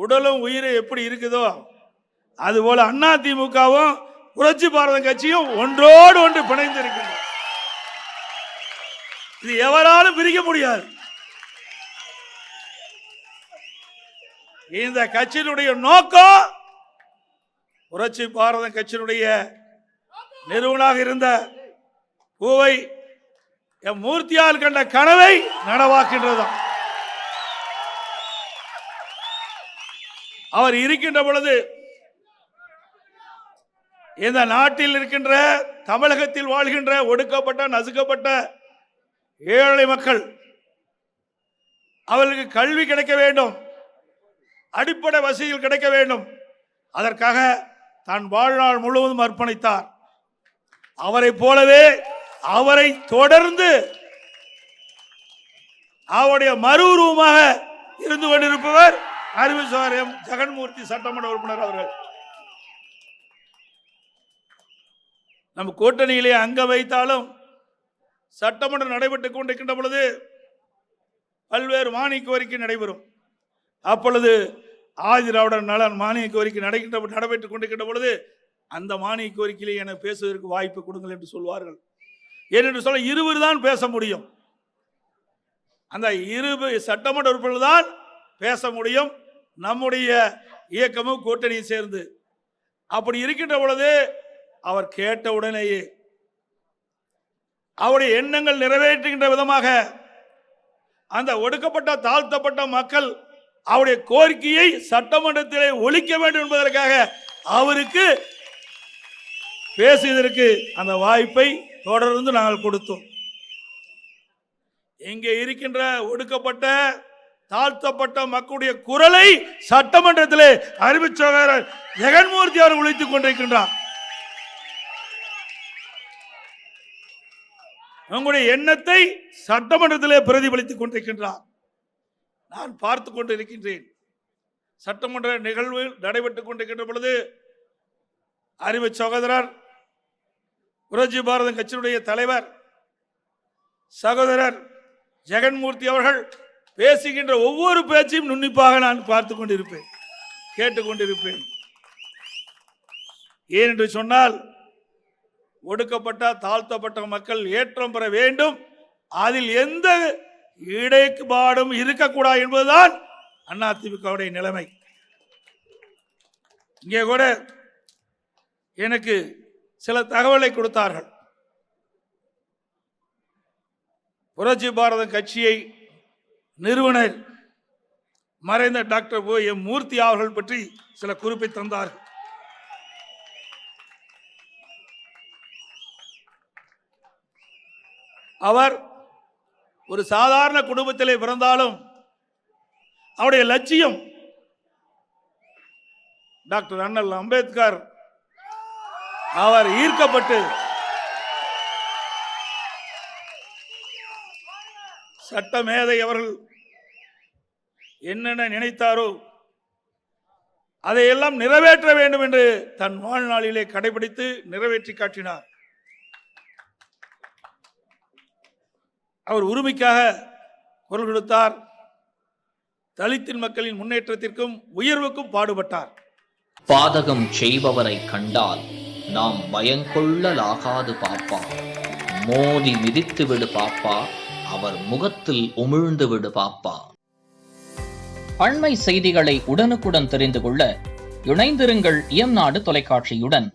உடலும் உயிரும் எப்படி இருக்குதோ அதுபோல அதிமுகவும் புரட்சி பாரத கட்சியும் ஒன்றோடு ஒன்று பிணைந்து இருக்கின்றன. இது எவராலும் பிரிக்க முடியாது. இந்த கட்சியினுடைய நோக்கம் புரட்சி பாரத கட்சியினுடைய நிறுவனாக இருந்த பூவை எம் மூர்த்தியால் கண்ட கனவை நனவாக்கின்றதாம். அவர் இருக்கின்ற பொழுது இந்த நாட்டில் இருக்கின்ற தமிழகத்தில் வாழ்கின்ற ஒடுக்கப்பட்ட நசுக்கப்பட்ட ஏழை மக்கள் அவர்களுக்கு கல்வி கிடைக்க வேண்டும், அடிப்படை வசதிகள் கிடைக்க வேண்டும். அதற்காக தான் வாழ்நாள் முழுவதும் அர்ப்பணித்தார். அவரை போலவே அவரை தொடர்ந்து அவருடைய மறு உருவமாக இருந்து கொண்டிருப்பவர் அறிவுசார் எம் ஜெகன்மூர்த்தி சட்டமன்ற உறுப்பினர் அவர்கள். நம்ம கூட்டணியிலே அங்க வைத்தாலும் சட்டமன்றம் நடைபெற்றுக் கொண்டிருக்கின்ற பொழுது பல்வேறு மானிய கோரிக்கை நடைபெறும். அப்பொழுது ஆதிராவிடர் நலன் மானிய கோரிக்கை நடைபெற்றுக் கொண்டிருக்கின்ற பொழுது அந்த மானிய கோரிக்கையிலே என பேசுவதற்கு வாய்ப்பு கொடுங்கள் என்று சொல்வார்கள். ஏனென்று சொல்ல இருவர் தான் பேச முடியும். அந்த இரு சட்டமன்ற உறுப்பினர்கள் தான் பேச முடியும். நம்முடைய இயக்கமும் கூட்டணியை சேர்ந்து அப்படி இருக்கின்ற பொழுது அவர் கேட்ட உடனேயே அவருடைய எண்ணங்கள் நிறைவேற்றுகின்ற விதமாக அந்த ஒடுக்கப்பட்ட தாழ்த்தப்பட்ட மக்கள் அவருடைய கோரிக்கையை சட்டமன்றத்திலே ஒழிக்க வேண்டும் என்பதற்காக அவருக்கு பேசுவதற்கு அந்த வாய்ப்பை தொடர்ந்து நாங்கள் கொடுத்தோம். இங்கே இருக்கின்ற ஒடுக்கப்பட்ட தாழ்த்தப்பட்ட மக்களுடைய குரலை சட்டமன்றத்திலே அறிவிச்சவர் ஜெகன்மூர்த்தி அவர் ஒழித்துக் கொண்டிருக்கின்றார். உங்களுடைய எண்ணத்தை சட்டமன்றத்திலே பிரதிபலித்துக் கொண்டிருக்கின்றார். நான் பார்த்து கொண்டிருக்கின்றேன். சட்டமன்ற நிகழ்வு நடைபெற்றுக் கொண்டிருக்கின்ற பொழுது அறிவு சகோதரர் புரட்சி பாரத கட்சியினுடைய தலைவர் சகோதரர் ஜெகன்மூர்த்தி அவர்கள் பேசுகின்ற ஒவ்வொரு பேச்சையும் நுண்ணிப்பாக நான் பார்த்து கொண்டிருப்பேன், கேட்டுக்கொண்டிருப்பேன். ஏனென்று சொன்னால் ஒடுக்கப்பட்ட தாழ்த்தப்பட்ட மக்கள் ஏற்றம் பெற வேண்டும், அதில் எந்த இடைப்பாடும் இருக்கக்கூடாது என்பதுதான் அதிமுகவுடைய நிலைமை. இங்கே கூட எனக்கு சில தகவலை கொடுத்தார்கள். புரட்சி பாரத கட்சியை நிறுவனர் மறைந்த டாக்டர் எம் மூர்த்தி அவர்கள் பற்றி சில குறிப்பை தந்தார்கள். அவர் ஒரு சாதாரண குடும்பத்திலே பிறந்தாலும் அவருடைய லட்சியம் டாக்டர் அண்ணல் அம்பேத்கர் அவர் ஈர்க்கப்பட்டு சட்ட மேதை அவர்கள் என்னென்ன நினைத்தாரோ அதையெல்லாம் நிறைவேற்ற வேண்டும் என்று தன் வாழ்நாளிலே கடைபிடித்து நிறைவேற்றி காட்டினார். அவர் உரிமைக்காக குரல் கொடுத்தார். தலித்தின் மக்களின் முன்னேற்றத்திற்கும் உயர்வுக்கும் பாடுபட்டார். பாதகம் செய்பவரை கண்டால் நாம் பயங்கொள்ளலாகாது பாப்பா, மோதி மிதித்து விடு பாப்பா, அவர் முகத்தில் உமிழ்ந்து விடு பாப்பா. அண்மை செய்திகளை உடனுக்குடன் தெரிந்து கொள்ள இணைந்திருங்கள் இயம்நாடு தொலைக்காட்சியுடன்.